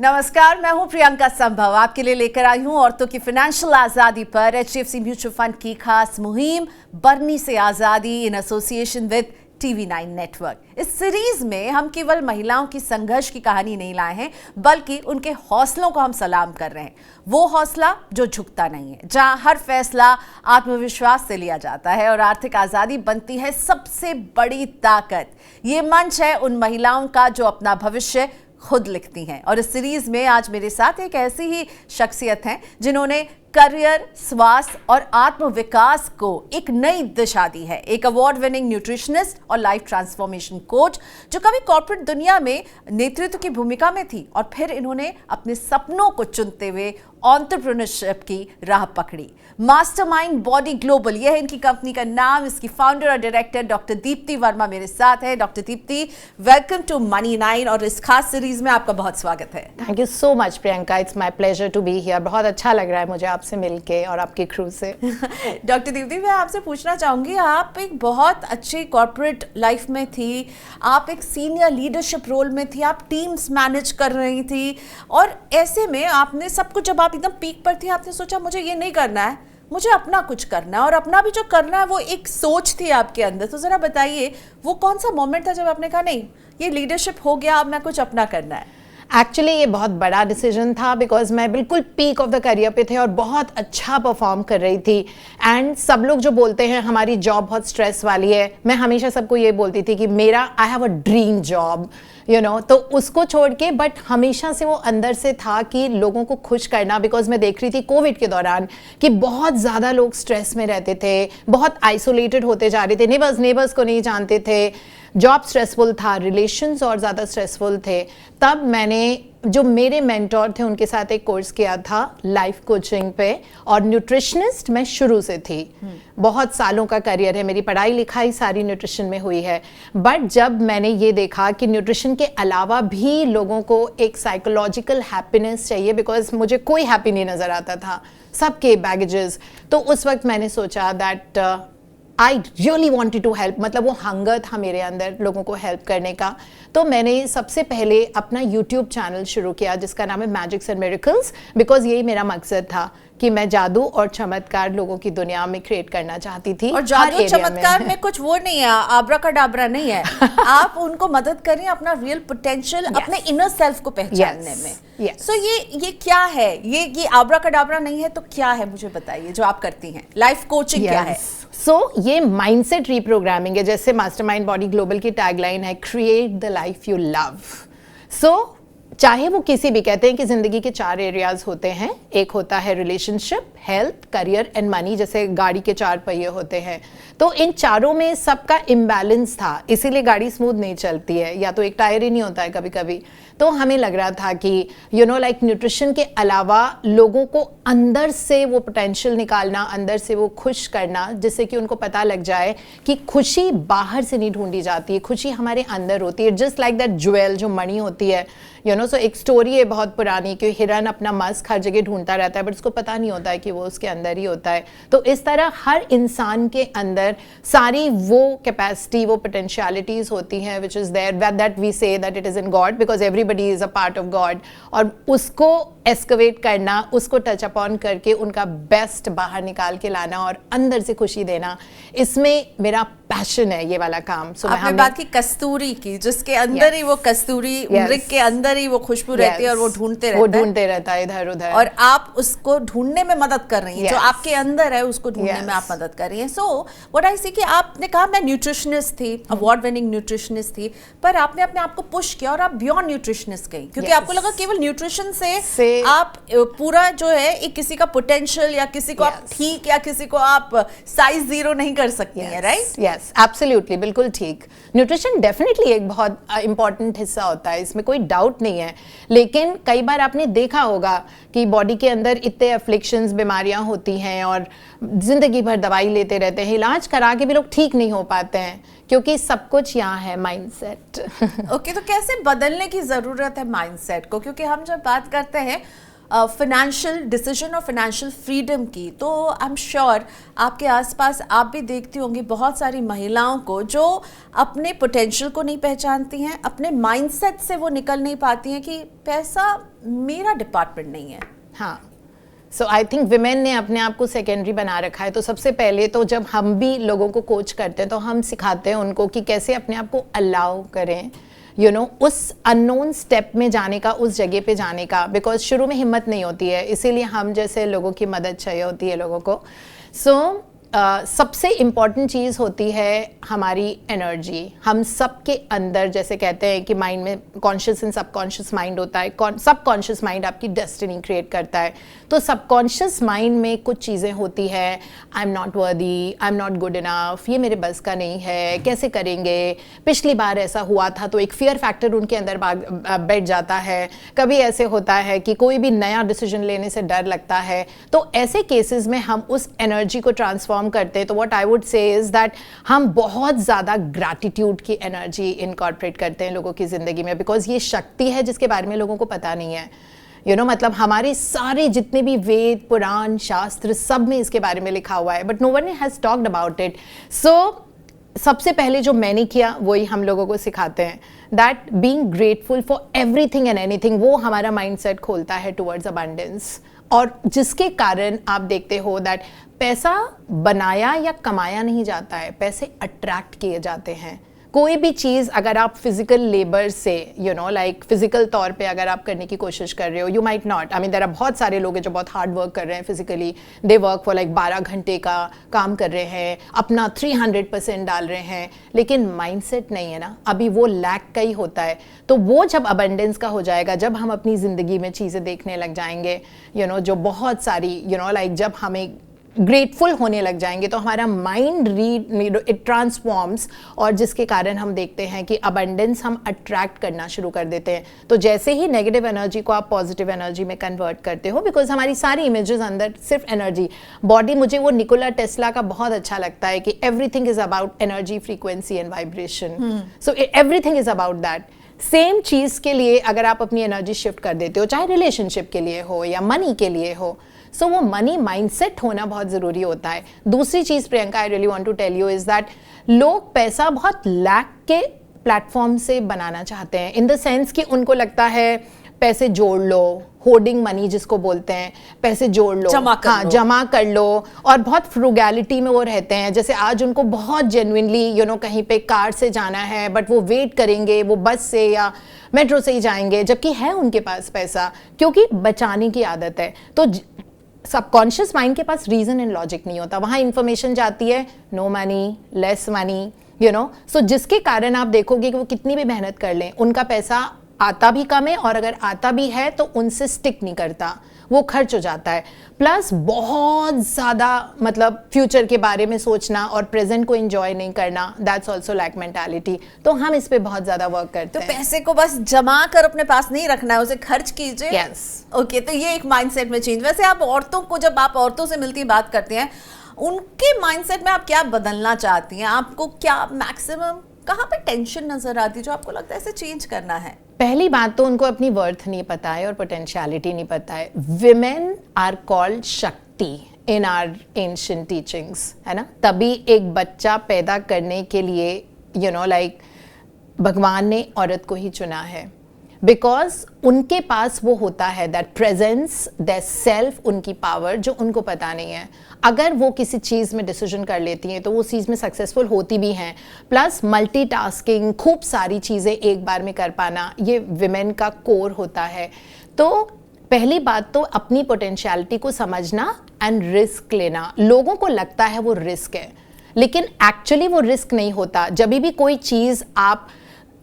नमस्कार, मैं हूं प्रियंका संभव। आपके लिए लेकर आई हूं औरतों की फाइनेंशियल आजादी पर HDFC म्यूचुअल फंड की खास मुहिम बरनी से आजादी in association with TV9 network. इस सीरीज में हम केवल महिलाओं की संघर्ष की कहानी नहीं लाए हैं, बल्कि उनके हौसलों को हम सलाम कर रहे हैं। वो हौसला जो झुकता नहीं है, जहां हर फैसला आत्मविश्वास से लिया जाता है और आर्थिक आजादी बनती है सबसे बड़ी ताकत। ये मंच है उन महिलाओं का जो अपना भविष्य खुद लिखती हैं। और इस सीरीज में आज मेरे साथ एक ऐसी ही शख्सियत हैं जिन्होंने करियर, स्वास्थ्य और आत्मविकास को एक नई दिशा दी है। एक अवार्ड विनिंग न्यूट्रिशनिस्ट और लाइफ ट्रांसफॉर्मेशन कोच जो कभी कॉर्पोरेट दुनिया में नेतृत्व की भूमिका में थी और फिर इन्होंने अपने सपनों को चुनते हुए एंटरप्रेन्योरशिप की राह पकड़ी। मास्टरमाइंड बॉडी ग्लोबल, यह है इनकी कंपनी का नाम। इसकी फाउंडर और डायरेक्टर डॉक्टर दीप्ति वर्मा मेरे साथ है। Doctor Deepti, welcome to Money9 और इस खास सीरीज में आपका बहुत स्वागत है। Thank you so much Priyanka, it's my pleasure to be here. बहुत अच्छा लग रहा है मुझे आपसे मिलके और आपके क्रू से। डॉक्टर दीप्ति, मैं आपसे पूछना चाहूंगी, आप एक बहुत अच्छी कॉर्पोरेट लाइफ में थी, आप एक सीनियर लीडरशिप रोल में थी, आप टीम्स मैनेज कर रही थी और ऐसे में आपने सब कुछ, जब आप एकदम पीक पर थी, आपने सोचा मुझे ये नहीं करना है, मुझे अपना कुछ करना है। और अपना भी जो करना है वो एक सोच थी आपके अंदर। तो जरा बताइए वो कौन सा मोमेंट था जब आपने कहा नहीं, ये लीडरशिप हो गया, अब मैं कुछ अपना करना है? एक्चुअली ये बहुत बड़ा डिसीजन था बिकॉज मैं बिल्कुल पीक ऑफ द करियर पे थे और बहुत अच्छा परफॉर्म कर रही थी। एंड सब लोग जो बोलते हैं हमारी जॉब बहुत स्ट्रेस वाली है, मैं हमेशा सबको ये बोलती थी कि मेरा I have a dream job, you know. तो उसको छोड़ के बट हमेशा से वो अंदर से था कि लोगों को खुश करना। बिकॉज मैं देख रही थी कोविड के दौरान कि बहुत ज़्यादा लोग स्ट्रेस में रहते थे, बहुत आइसोलेटेड होते जा रहे थे, नेबर्स को नहीं जानते थे, जॉब स्ट्रेसफुल था, रिलेशंस और ज़्यादा स्ट्रेसफुल थे। तब मैंने जो मेरे मेंटोर थे उनके साथ एक कोर्स किया था लाइफ कोचिंग पे, और न्यूट्रिशनिस्ट मैं शुरू से थी। बहुत सालों का करियर है, मेरी पढ़ाई लिखाई सारी न्यूट्रिशन में हुई है। बट जब मैंने ये देखा कि न्यूट्रिशन के अलावा भी लोगों को एक साइकोलॉजिकल हैप्पीनेस चाहिए, बिकॉज मुझे कोई हैप्पी नहीं नज़र आता था, सबके बैगेजेस, तो उस वक्त मैंने सोचा that I really wanted to help. मतलब वो हंगर था मेरे अंदर लोगों को हेल्प करने का। तो मैंने सबसे पहले अपना यूट्यूब चैनल शुरू किया जिसका नाम है मैजिक्स एंड मिरेकल्स, बिकॉज यही मेरा मकसद था कि मैं जादू और चमत्कार लोगों की दुनिया में क्रिएट करना चाहती थी। और जादू चमत्कार में कुछ वो नहीं है, आब्राकाडाब्रा नहीं है। आप उनको मदद करें अपना रियल पोटेंशियल, अपने इनर सेल्फ को पहचानने में। सो ये क्या है? ये आब्राकाडाब्रा नहीं है तो क्या है, मुझे बताइए जो आप करती हैं। लाइफ कोचिंग क्या है? ये माइंडसेट रीप्रोग्रामिंग है। जैसे मास्टरमाइंड बॉडी ग्लोबल की टैगलाइन है, create the life you love. चाहे वो किसी भी, कहते हैं कि जिंदगी के 4 एरियाज होते हैं। एक होता है relationship, health, career and money, जैसे गाड़ी के 4 पहिए होते हैं। तो इन चारों में सबका इम्बैलेंस था, इसीलिए गाड़ी स्मूथ नहीं चलती है, या तो एक टायर ही नहीं होता है कभी कभी। तो हमें लग रहा था कि यू नो लाइक न्यूट्रिशन के अलावा लोगों को अंदर से वो पोटेंशियल निकालना, अंदर से वो खुश करना, जिससे कि उनको पता लग जाए कि खुशी बाहर से नहीं ढूंढी जाती है, खुशी हमारे अंदर होती है। जस्ट लाइक दैट ज्वेल, जो मणि होती है, यू नो। सो एक स्टोरी है बहुत पुरानी कि हिरन अपना मस्क हर जगह ढूंढता रहता है, बट उसको पता नहीं होता है कि वो उसके अंदर ही होता है। तो इस तरह हर इंसान के अंदर सारी वो कैपेसिटी, वो पोटेंशियलिटीज होती हैं which is there, that we say that it is in God, because everybody is a part of God. और उसको एस्केवेट करना, उसको टच अपॉन करके उनका बेस्ट बाहर निकाल के लाना और अंदर से खुशी देना, इसमें मेरा पैशन है ये वाला काम। आपने बात की कस्तूरी की, जिसके अंदर ही वो कस्तूरी, मृग के अंदर ही वो खुशबू रहती है और वो ढूंढते रहता है इधर उधर, और आप उसको ढूंढने में मदद कर रही हैं। जो आपके अंदर है उसको ढूंढने में आप मदद कर रही हैं। सो व्हाट आई सी कि आपने कहा मैं न्यूट्रिशनिस्ट थी, अवार्ड विनिंग न्यूट्रिशनिस्ट थी, पर आपने अपने आप को पुश किया और आप बियॉन्ड न्यूट्रिशनिस्ट गई, क्योंकि आपको लगा केवल न्यूट्रिशन से आप पूरा जो है एक किसी का पोटेंशियल, या किसी को आप ठीक, या किसी को आप साइज 0 नहीं कर सकती हैं, राइट? यस, एब्सोल्युटली, बिल्कुल ठीक। न्यूट्रिशन डेफिनेटली एक बहुत इंपॉर्टेंट हिस्सा होता है, इसमें कोई डाउट नहीं है। लेकिन कई बार आपने देखा होगा कि बॉडी के अंदर इतने अफ्लिक्शंस, बीमारियां होती हैं और जिंदगी भर दवाई लेते रहते हैं, इलाज करा के भी लोग ठीक नहीं हो पाते हैं, क्योंकि सब कुछ यहाँ है माइंडसेट। ओके, तो कैसे बदलने की जरूरत है माइंडसेट को? क्योंकि हम जब बात करते हैं फाइनेंशियल डिसीजन और फाइनेंशियल फ्रीडम की, तो आई एम श्योर आपके आसपास आप भी देखती होंगी बहुत सारी महिलाओं को जो अपने पोटेंशियल को नहीं पहचानती हैं, अपने माइंडसेट से वो निकल नहीं पाती हैं कि पैसा मेरा डिपार्टमेंट नहीं है। हाँ, सो आई थिंक विमेन ने अपने आप को सेकेंडरी बना रखा है। तो सबसे पहले तो जब हम भी लोगों को कोच करते हैं तो हम सिखाते हैं उनको कि कैसे अपने आप को अलाउ करें, उस अननोन स्टेप में जाने का, उस जगह पे जाने का, बिकॉज शुरू में हिम्मत नहीं होती है, इसीलिए हम जैसे लोगों की मदद चाहिए होती है लोगों को। सो सबसे इम्पॉर्टेंट चीज़ होती है हमारी एनर्जी। हम सबके अंदर, जैसे कहते हैं कि माइंड में कॉन्शियस एंड सबकॉन्शियस माइंड होता है, सबकॉन्शियस माइंड आपकी डेस्टिनी क्रिएट करता है। तो सबकॉन्शियस माइंड में कुछ चीज़ें होती है, I am not worthy, I am not good enough, ये मेरे बस का नहीं है, कैसे करेंगे, पिछली बार ऐसा हुआ था, तो एक फियर फैक्टर उनके अंदर बैठ जाता है। कभी ऐसे होता है कि कोई भी नया डिसीजन लेने से डर लगता है। तो ऐसे केसेस में हम उस एनर्जी को ट्रांसफॉर्म करते हैं। तो व्हाट आई वुड से इज दैट हम बहुत ज़्यादा ग्रैटिट्यूड की एनर्जी इनकॉर्पोरेट करते हैं लोगों की ज़िंदगी में, बिकॉज ये शक्ति है जिसके बारे में लोगों को पता नहीं है। मतलब हमारे सारे जितने भी वेद, पुराण, शास्त्र, सब में इसके बारे में लिखा हुआ है, but no one has talked about it. So सबसे पहले जो मैंने किया वही हम लोगों को सिखाते हैं, that being grateful for everything and anything, वो हमारा माइंडसेट खोलता है टुवर्ड्स अबंडेंस। और जिसके कारण आप देखते हो दैट पैसा बनाया या कमाया नहीं जाता है, पैसे अट्रैक्ट किए जाते हैं। कोई भी चीज़ अगर आप फिजिकल लेबर से लाइक फिजिकल तौर पे अगर आप करने की कोशिश कर रहे हो, you might not, I mean there are बहुत सारे लोग हैं जो बहुत हार्ड वर्क कर रहे हैं physically, they work for like 12 घंटे का काम कर रहे हैं, अपना 300% डाल रहे हैं, लेकिन माइंडसेट नहीं है ना, अभी वो लैक का ही होता है। तो वो जब अबंडेंस का हो जाएगा, जब हम अपनी ज़िंदगी में चीज़ें देखने लग जाएंगे, जो बहुत सारी लाइक जब हमें ग्रेटफुल होने लग जाएंगे, तो हमारा माइंड इट ट्रांसफॉर्म्स, और जिसके कारण हम देखते हैं कि अबंडेंस हम अट्रैक्ट करना शुरू कर देते हैं। तो जैसे ही नेगेटिव एनर्जी को आप पॉजिटिव एनर्जी में कन्वर्ट करते हो, बिकॉज हमारी सारी इमेजेस अंदर सिर्फ एनर्जी, बॉडी, मुझे वो निकोला टेस्ला का बहुत अच्छा लगता है कि everything is about energy, frequency and vibration. So everything is about that. Same चीज़ के लिए अगर आप अपनी एनर्जी शिफ्ट कर देते हो, चाहे रिलेशनशिप के लिए हो या मनी के लिए हो, सो वो मनी माइंडसेट होना बहुत ज़रूरी होता है। दूसरी चीज़ Priyanka, I really want to tell you is that लोग पैसा बहुत लैक के प्लेटफॉर्म से बनाना चाहते हैं, इन द सेंस कि उनको लगता है पैसे जोड़ लो, होर्डिंग मनी जिसको बोलते हैं, पैसे जोड़ लो, जमा कर लो, और बहुत फ्रूगैलिटी में वो रहते हैं। जैसे आज उनको बहुत जेन्युइनली कहीं पे कार से जाना है, बट वो वेट करेंगे, वो बस से या मेट्रो से ही जाएंगे, जबकि है उनके पास पैसा, क्योंकि बचाने की आदत है। तो सबकॉन्शियस माइंड के पास रीजन एंड लॉजिक नहीं होता, वहाँ इंफॉर्मेशन जाती है नो मनी, लेस मनी, सो जिसके कारण आप देखोगे कि वो कितनी भी मेहनत कर लें, उनका पैसा आता भी कम है, और अगर आता भी है तो उनसे स्टिक नहीं करता, वो खर्च हो जाता है। प्लस बहुत ज़्यादा मतलब फ्यूचर के बारे में सोचना और प्रेजेंट को एंजॉय नहीं करना, दैट्स ऑल्सो लैक मेंटालिटी। तो हम इस पे बहुत ज़्यादा वर्क करते हैं। तो पैसे को बस जमा कर अपने पास नहीं रखना है, उसे खर्च कीजिए। यस, ओके, तो ये एक माइंडसेट में चेंज। वैसे आप औरतों को, जब आप औरतों से मिलती बात करती हैं, उनके माइंडसेट में आप क्या बदलना चाहती हैं? आपको क्या मैक्सिमम कहाँ पे टेंशन नजर आती है जो आपको लगता है इसे चेंज करना है? पहली बात तो उनको अपनी वर्थ नहीं पता है और पोटेंशियलिटी नहीं पता है। विमेन आर कॉल्ड शक्ति इन आर एंशिएंट टीचिंग्स, है ना। तभी एक बच्चा पैदा करने के लिए लाइक भगवान ने औरत को ही चुना है, बिकॉज उनके पास वो होता है दैट प्रेजेंस, दैट सेल्फ, उनकी पावर जो उनको पता नहीं है। अगर वो किसी चीज़ में डिसीजन कर लेती हैं तो वो चीज़ में सक्सेसफुल होती भी हैं। प्लस मल्टीटास्किंग, खूब सारी चीज़ें एक बार में कर पाना, ये विमेन का कोर होता है। तो पहली बात तो अपनी पोटेंशियलिटी को समझना एंड रिस्क लेना। लोगों को लगता है वो रिस्क है, लेकिन एक्चुअली वो रिस्क नहीं होता। जब भी कोई चीज़ आप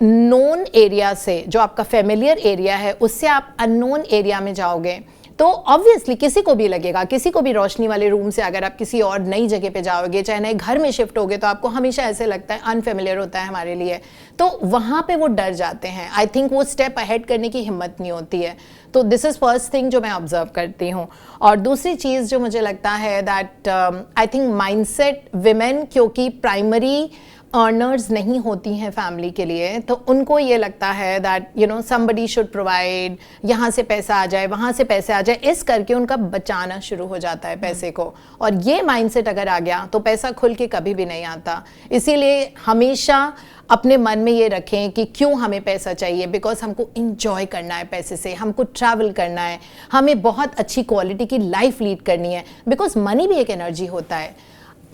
नोन एरिया से, जो आपका फेमिलियर एरिया है, उससे आप अननोन एरिया में जाओगे तो ऑब्वियसली किसी को भी लगेगा, किसी को भी रोशनी वाले रूम से अगर आप किसी और नई जगह पे जाओगे, चाहे नए घर में शिफ्ट होगे, तो आपको हमेशा ऐसे लगता है अनफेमिलियर होता है हमारे लिए, तो वहाँ पे वो डर जाते हैं। आई थिंक वो स्टेप अहेड करने की हिम्मत नहीं होती है। तो दिस इज़ फर्स्ट थिंग जो मैं ऑब्जर्व करती हूँ। और दूसरी चीज़ जो मुझे लगता है that I think mindset women, क्योंकि प्राइमरी अर्नर्स नहीं होती हैं फैमिली के लिए, तो उनको ये लगता है that you know somebody should provide, यहाँ से पैसा आ जाए, वहाँ से पैसे आ जाए, इस करके उनका बचाना शुरू हो जाता है पैसे को। और ये माइंडसेट अगर आ गया तो पैसा खुल के कभी भी नहीं आता। इसीलिए हमेशा अपने मन में ये रखें कि क्यों हमें पैसा चाहिए, बिकॉज हमको इंजॉय करना है पैसे से, हमको ट्रैवल करना है, हमें बहुत अच्छी क्वालिटी की लाइफ लीड करनी है, बिकॉज मनी भी एक एनर्जी होता है।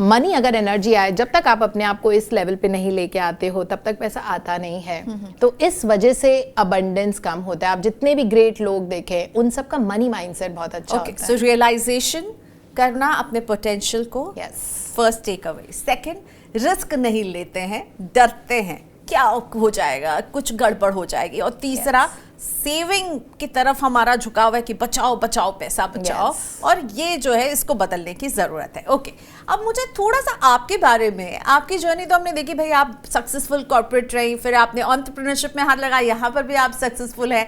मनी अगर एनर्जी आए, जब तक आप अपने आप को इस लेवल पे नहीं लेके आते हो तब तक पैसा आता नहीं है। तो इस वजह से अबंडेंस कम होता है। आप जितने भी ग्रेट लोग देखें उन सबका मनी माइंडसेट बहुत अच्छा होता है। सो रियलाइजेशन करना अपने पोटेंशियल को, Yes. First take away. Second, risk नहीं लेते हैं, डरते हैं क्या हो जाएगा, कुछ गड़बड़ हो जाएगी। और तीसरा, सेविंग की तरफ हमारा झुकाव है कि बचाओ बचाओ पैसा बचाओ। Yes. और ये जो है इसको बदलने की ज़रूरत है। ओके, अब मुझे थोड़ा सा आपके बारे में, आपकी जर्नी तो हमने देखी भाई, आप सक्सेसफुल कॉर्पोरेट रही, फिर आपने एंटरप्रेन्योरशिप में हाथ लगाया, यहाँ पर भी आप सक्सेसफुल है,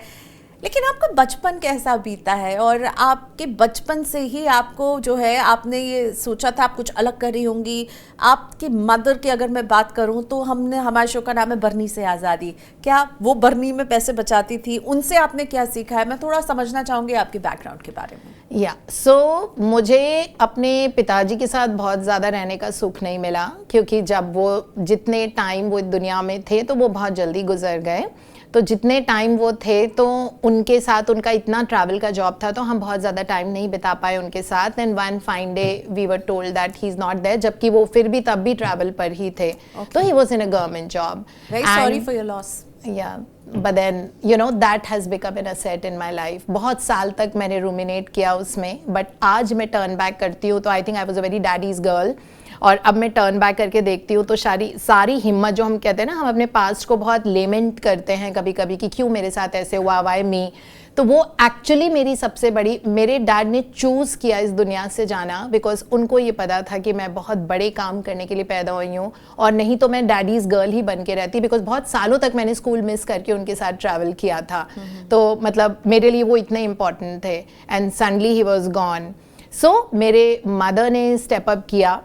लेकिन आपका बचपन कैसा बीता है? और आपके बचपन से ही आपको जो है, आपने ये सोचा था आप कुछ अलग कर रही होंगी। आपकी मदर की अगर मैं बात करूं तो हमारे शो का नाम है बरनी से आज़ादी। क्या वो बरनी में पैसे बचाती थी? उनसे आपने क्या सीखा है? मैं थोड़ा समझना चाहूँगी आपके बैकग्राउंड के बारे में। या सो मुझे अपने पिताजी के साथ बहुत ज़्यादा रहने का सुख नहीं मिला, क्योंकि जब वो जितने टाइम वो दुनिया में थे तो वो बहुत जल्दी गुजर गए। तो जितने टाइम वो थे तो उनके साथ, उनका इतना ट्रैवल का जॉब था तो हम बहुत ज़्यादा टाइम नहीं बिता पाए उनके साथ। And one fine day we were told that he is not there, जबकि वो फिर भी तब भी ट्रैवल पर ही थे। तो he was in a government job. Very sorry for your loss. Yeah, but then you know that has become an asset in my life. बहुत साल तक मैंने रूमिनेट किया उसमें, बट आज मैं टर्न बैक करती हूँ तो I think I was a very daddies girl. और अब मैं टर्न बैक करके देखती हूँ तो सारी हिम्मत, जो हम कहते हैं ना, हम अपने पास्ट को बहुत लेमेंट करते हैं कभी कभी कि क्यों मेरे साथ ऐसे हुआ, वाई मी, तो वो एक्चुअली मेरी सबसे बड़ी, मेरे डैड ने चूज़ किया इस दुनिया से जाना, बिकॉज उनको ये पता था कि मैं बहुत बड़े काम करने के लिए पैदा हुई हूँ, और नहीं तो मैं डैडीज़ गर्ल ही बन के रहती, बिकॉज बहुत सालों तक मैंने स्कूल मिस करके उनके साथ ट्रैवल किया था। तो मतलब मेरे लिए वो इतने इंपॉर्टेंट थे। And suddenly he was gone. सो मेरे मदर ने स्टेप अप किया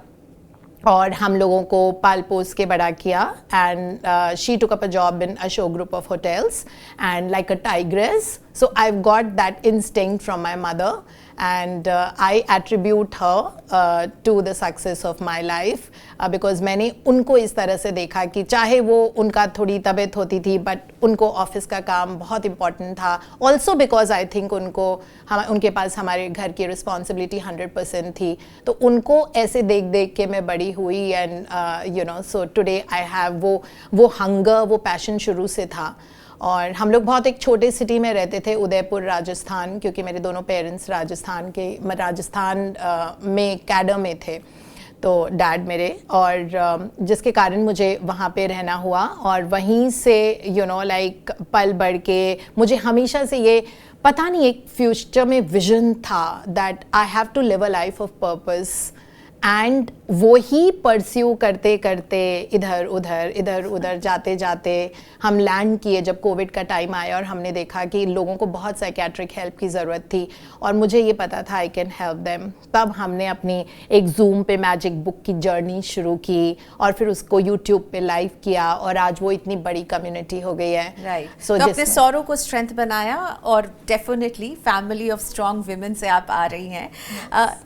और हम लोगों को पाल पोस के बड़ा किया। And she took up a job in Ashok group of hotels and like a tigress. So I've got that instinct from my mother, and I attribute her to the success of my life, because मैंने उनको इस तरह से देखा कि चाहे वो उनका थोड़ी तबीयत होती थी, बट उनको ऑफिस का काम बहुत इम्पॉर्टेंट था। ऑल्सो बिकॉज आई थिंक उनके पास हमारे घर की रिस्पॉन्सिबिलिटी 100% थी, तो उनको ऐसे देख देख के मैं बड़ी हुई। And you know, so today I have वो हंगर, वो पैशन शुरू से था। और हम लोग बहुत एक छोटे सिटी में रहते थे, उदयपुर राजस्थान, क्योंकि मेरे दोनों पेरेंट्स राजस्थान में कैडर में थे, तो डैड मेरे, और जिसके कारण मुझे वहाँ पे रहना हुआ। और वहीं से यू नो लाइक पल बढ़ के मुझे हमेशा से ये पता नहीं, एक फ्यूचर में विजन था that I have to live a life of purpose. And वो ही परस्यू करते करते इधर उधर जाते जाते हम लैंड किए जब कोविड का टाइम आया, और हमने देखा कि लोगों को बहुत साइकेट्रिक हेल्प की ज़रूरत थी, और मुझे ये पता था आई कैन हेल्प देम। तब हमने अपनी एक जूम पे मैजिक बुक की जर्नी शुरू की, और फिर उसको यूट्यूब पे लाइव किया, और आज वो इतनी बड़ी कम्युनिटी हो गई है। राइट। तो अपने सौरों को स्ट्रेंथ बनाया, और definitely family of strong women से आप आ रही हैं।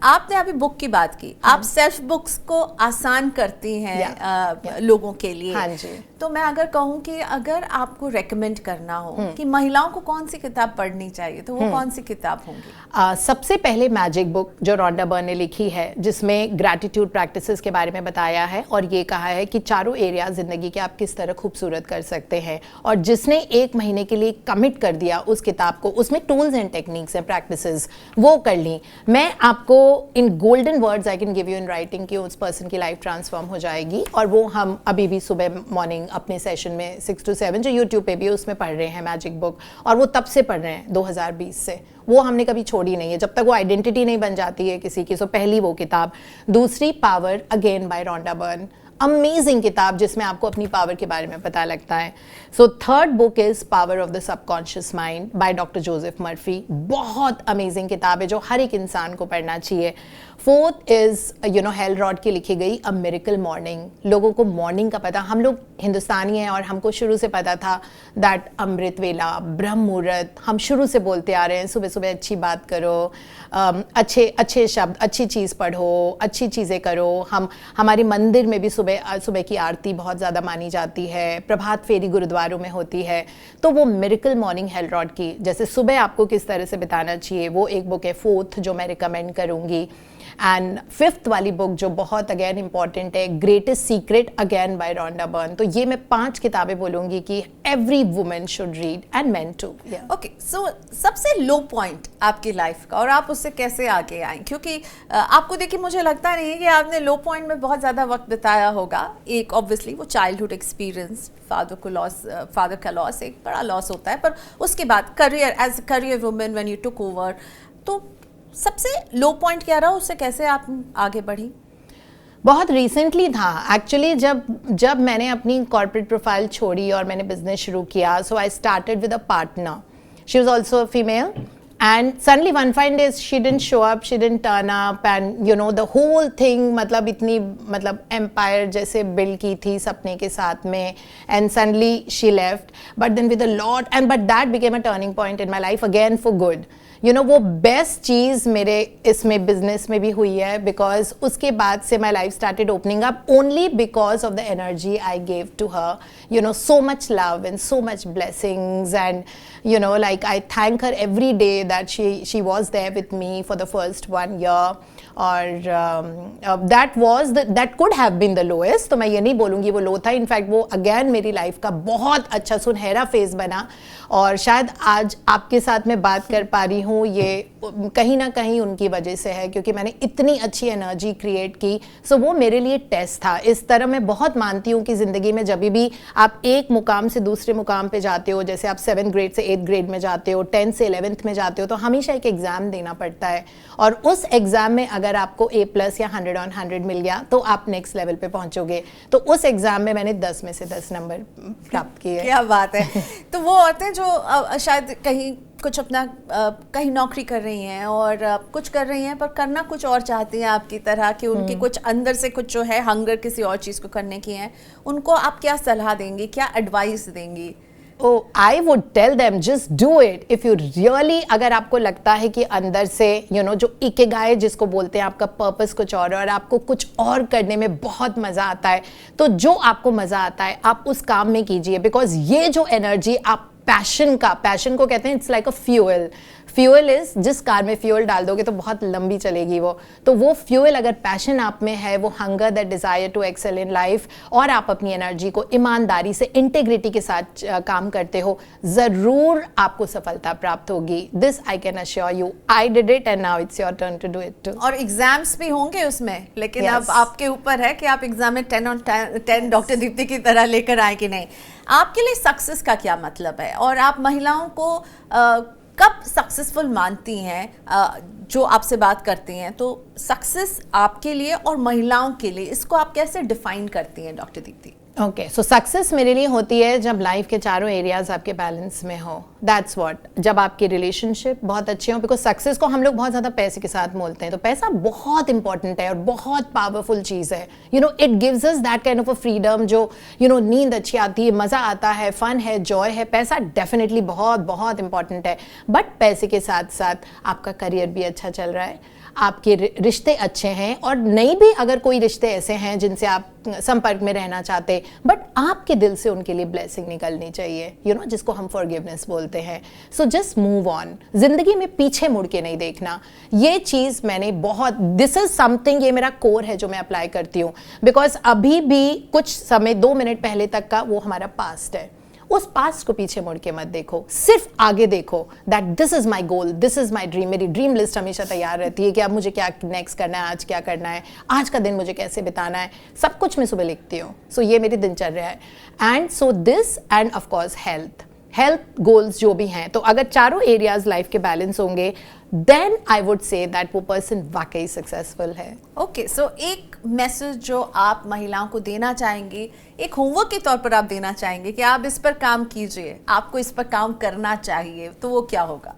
आपने अभी बुक की बात की, आप सेल्फ बुक्स को आसान करती हैं लोगों के लिए। हाँ जी। तो मैं अगर कहूँ कि अगर आपको रेकमेंड करना हो कि महिलाओं को कौन सी किताब पढ़नी चाहिए, तो वो कौन सी किताब होंगी? सबसे पहले मैजिक बुक जो रोंडा बर्न ने लिखी है, जिसमें ग्रैटिट्यूड प्रैक्टिसेस के बारे में बताया है, और ये कहा है कि चारों एरिया जिंदगी के आप किस तरह खूबसूरत कर सकते हैं। और जिसने 1 महीने के लिए कमिट कर दिया उस किताब को, उसमें tools and techniques and practices वो कर ली। मैं आपको in golden words I can give you in writing कि उस पर्सन की लाइफ ट्रांसफॉर्म हो जाएगी। और वो हम अभी भी सुबह मॉर्निंग अपने सेशन में 6 to 7 जो यूट्यूब पे भी उसमें पढ़ रहे हैं मैजिक बुक, और वो तब से पढ़ रहे हैं 2020 से। वो हमने कभी छोड़ी नहीं है, जब तक वो आइडेंटिटी नहीं बन जाती है किसी की। सो पहली वो किताब। दूसरी power again by Rhonda Byrne, amazing किताब जिसमें आपको अपनी पावर के बारे में पता लगता है। So third book is power of the subconscious mind by doctor Joseph Murphy. बहुत अमेजिंग किताब है जो हर एक इंसान को पढ़ना चाहिए। फोर्थ इज हेल रॉड की लिखी गई अ मिरेकल मॉर्निंग। लोगों को मॉर्निंग का पता, हम लोग हिंदुस्तानी हैं और हमको शुरू से पता था दैट अमृत वेला, ब्रह्म मुहूर्त, हम शुरू से बोलते आ रहे हैं सुबह सुबह अच्छी बात करो, अच्छे शब्द, अच्छी चीज़ पढ़ो, अच्छी चीज़ें करो। हमारे मंदिर में भी सुबह की आरती बहुत ज़्यादा मानी जाती है, प्रभात फेरी गुरुद्वारों में होती है। तो वो मिरेकल मॉर्निंग हेल रॉड की, जैसे सुबह आपको किस तरह से बिताना चाहिए, वो एक बुक है फोर्थ जो मैं रिकमेंड करूँगी। एंड फिफ्थ वाली बुक जो बहुत अगेन इंपॉर्टेंट है, greatest secret again by Rhonda Byrne. तो ये मैं 5 किताबें बोलूँगी कि every women should read and men too. Okay, so सबसे लो पॉइंट आपकी लाइफ का और आप उससे कैसे आगे आए, क्योंकि आपको देखिए मुझे लगता नहीं है कि आपने लो पॉइंट में बहुत ज़्यादा वक्त बिताया होगा। एक ऑब्वियसली वो चाइल्डहुड एक्सपीरियंस, फादर का लॉस एक बड़ा लॉस होता है, पर उसके बाद career, as career women when you took over, तो सबसे लो पॉइंट क्या रहा, उससे कैसे आप आगे बढ़ी? बहुत रिसेंटली था एक्चुअली, जब मैंने अपनी कॉर्पोरेट प्रोफाइल छोड़ी और मैंने बिजनेस शुरू किया। So I started with a partner, she was also a female, and suddenly one fine day she didn't show up, she didn't turn up, and the whole thing मतलब empire जैसे build की थी सपने के साथ में, and suddenly she left, but then with a lot and but that became a turning point in my life again for good. वो best चीज़ मेरे इसमें बिजनेस में भी हुई है, बिकॉज उसके बाद से my life started opening up only because of the energy I gave to her, so much love and so much blessings, and like I thank her every day that she was there with me for the first 1 year, और that could have been the lowest, तो मैं ये नहीं बोलूँगी वो लो था। In fact वो again मेरी लाइफ का बहुत अच्छा सुनहरा फेज बना, और शायद आज आपके साथ मैं बात कर पा रही हूँ, ये कहीं ना कहीं उनकी वजह से है, क्योंकि मैंने इतनी अच्छी एनर्जी क्रिएट की। सो वो मेरे लिए टेस्ट था। इस तरह मैं बहुत मानती हूँ कि ज़िंदगी में जब भी आप एक मुकाम से दूसरे मुकाम पे जाते हो, जैसे आप 7th ग्रेड से 8th ग्रेड में जाते हो, 10th से 11th में जाते हो, तो हमेशा एक एग्ज़ाम देना पड़ता है, और उस एग्ज़ाम में अगर आपको A+ या 100 on 100 मिल गया तो आप नेक्स्ट लेवल पे पहुँचोगे। तो उस एग्ज़ाम में मैंने 10 में से 10 नंबर प्राप्त किए। क्या बात है। तो वो औरतें जो शायद कहीं कुछ अपना कहीं नौकरी कर रही हैं और कुछ कर रही हैं, पर करना कुछ और चाहती हैं आपकी तरह, कि उनकी कुछ अंदर से कुछ जो है हंगर किसी और चीज़ को करने की है, उनको आप क्या सलाह देंगी, क्या एडवाइस देंगी? Oh, I would tell them just do it if you really, अगर आपको लगता है कि अंदर से जो इकिगाई जिसको बोलते हैं, आपका पर्पस कुछ और है और आपको कुछ और करने में बहुत मज़ा आता है, तो जो आपको मज़ा आता है आप उस काम में कीजिए। बिकॉज ये जो एनर्जी आप पैशन को कहते हैं, it's like a fuel is, जिस कार में फ्यूल डाल दोगे तो बहुत लंबी चलेगी वो, तो वो फ्यूल अगर पैशन आप में है, वो hunger, that desire to excel in life, और आप अपनी एनर्जी को ईमानदारी से, इंटेग्रिटी के साथ काम करते हो, ज़रूर आपको सफलता प्राप्त होगी। This I can assure you. I did it and now it's your turn to do it too. और एग्जाम्स भी होंगे उसमें, लेकिन अब आपके ऊपर है कि आप एग्जाम में 10 on 10 डॉक्टर दीप्ति की तरह लेकर आए कि नहीं। आपके लिए सक्सेस का क्या मतलब है, और आप महिलाओं को कब सक्सेसफुल मानती हैं, जो आपसे बात करती हैं, तो सक्सेस आपके लिए और महिलाओं के लिए इसको आप कैसे डिफाइन करती हैं डॉक्टर दीप्ति? ओके, सो सक्सेस मेरे लिए होती है जब लाइफ के चारों एरियाज आपके बैलेंस में हो। दैट्स व्हाट, जब आपके रिलेशनशिप बहुत अच्छे हो, बिकॉज सक्सेस को हम लोग बहुत ज़्यादा पैसे के साथ मोलते हैं, तो पैसा बहुत इंपॉर्टेंट है और बहुत पावरफुल चीज़ है। It gives us that kind of a freedom, जो नींद अच्छी आती है, मज़ा आता है, फन है, जॉय है। पैसा डेफिनेटली बहुत बहुत इंपॉर्टेंट है, बट पैसे के साथ साथ आपका करियर भी अच्छा चल रहा है, आपके रिश्ते अच्छे हैं, और नहीं भी अगर कोई रिश्ते ऐसे हैं जिनसे आप संपर्क में रहना चाहते, बट आपके दिल से उनके लिए ब्लेसिंग निकलनी चाहिए, जिसको हम फॉरगिवनेस बोलते हैं। सो जस्ट मूव ऑन, जिंदगी में पीछे मुड़ के नहीं देखना। ये चीज़ मैंने बहुत, दिस इज समथिंग, ये मेरा कोर है जो मैं अप्लाई करती हूँ, बिकॉज अभी भी कुछ समय 2 मिनट पहले तक का वो हमारा पास्ट है। उस पास्ट को पीछे मुड़ के मत देखो, सिर्फ आगे देखो, that this is my goal, this is my dream. मेरी ड्रीम लिस्ट हमेशा तैयार रहती है कि अब मुझे क्या नेक्स्ट करना है, आज क्या करना है, आज का दिन मुझे कैसे बिताना है, सब कुछ मैं सुबह लिखती हूँ। सो ये मेरी दिनचर्या है। And so this, and of course health goals जो भी हैं, तो अगर चारों एरियाज लाइफ के बैलेंस होंगे, then I would say that वो पर्सन वाकई सक्सेसफुल है। ओके, सो एक मैसेज जो आप महिलाओं को देना चाहेंगे, एक होमवर्क के तौर पर आप देना चाहेंगे कि आप इस पर काम कीजिए, आपको इस पर काम करना चाहिए, तो वो क्या होगा?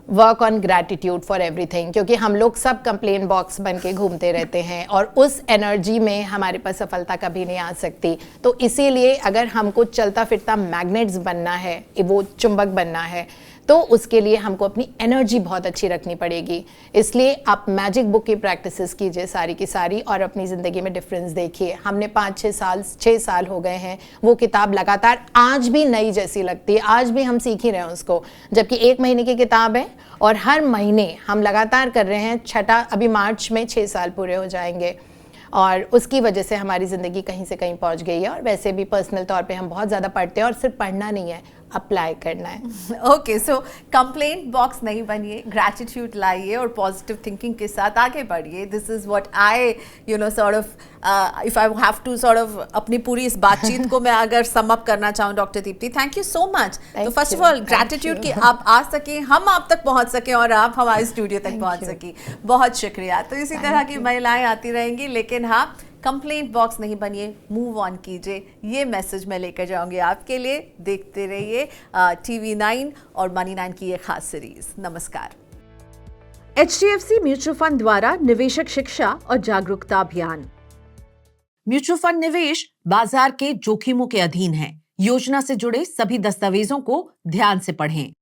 Work on gratitude for everything, क्योंकि हम लोग सब कंप्लेन बॉक्स बन के घूमते रहते हैं और उस एनर्जी में हमारे पास सफलता कभी नहीं आ सकती। तो इसीलिए अगर हमको चलता फिरता मैग्नेट्स बनना है, वो चुंबक बनना है, तो उसके लिए हमको अपनी एनर्जी बहुत अच्छी रखनी पड़ेगी। इसलिए आप मैजिक बुक की प्रैक्टिसेस कीजिए सारी की सारी और अपनी ज़िंदगी में डिफरेंस देखिए। हमने 6 साल हो गए हैं, वो किताब लगातार आज भी नई जैसी लगती है, आज भी हम सीख ही रहे हैं उसको, जबकि 1 महीने की किताब है और हर महीने हम लगातार कर रहे हैं। अभी मार्च में 6 साल पूरे हो जाएंगे और उसकी वजह से हमारी ज़िंदगी कहीं से कहीं पहुंच गई है। और वैसे भी पर्सनल तौर पे हम बहुत ज़्यादा पढ़ते हैं और सिर्फ पढ़ना नहीं है, अप्लाई करना है। ओके, सो कंप्लेंट बॉक्स नहीं बनिए, ग्रैटिट्यूड लाइए और पॉजिटिव थिंकिंग के साथ आगे बढ़िए। This is what I sort of if I have to sort of अपनी पूरी इस बातचीत को मैं अगर सम अप करना चाहूँ, doctor Deepti, thank you so much. तो फर्स्ट ऑफ ऑल ग्रैटिट्यूड कि आप आ सके, हम आप तक पहुंच सके और आप हमारे स्टूडियो तक पहुंच सकी, बहुत शुक्रिया। तो इसी तरह की महिलाएं आती रहेंगी, लेकिन हाँ, कंप्लेंट बॉक्स नहीं बनिए, मूव ऑन कीजिए, ये मैसेज मैं लेकर जाऊंगी आपके लिए। देखते रहिए TV9 और मनी 9 की ये खास सीरीज। नमस्कार। HDFC म्यूचुअल फंड द्वारा निवेशक शिक्षा और जागरूकता अभियान। म्यूचुअल फंड निवेश बाजार के जोखिमों के अधीन है। योजना से जुड़े सभी दस्तावेजों को ध्यान से पढ़ें।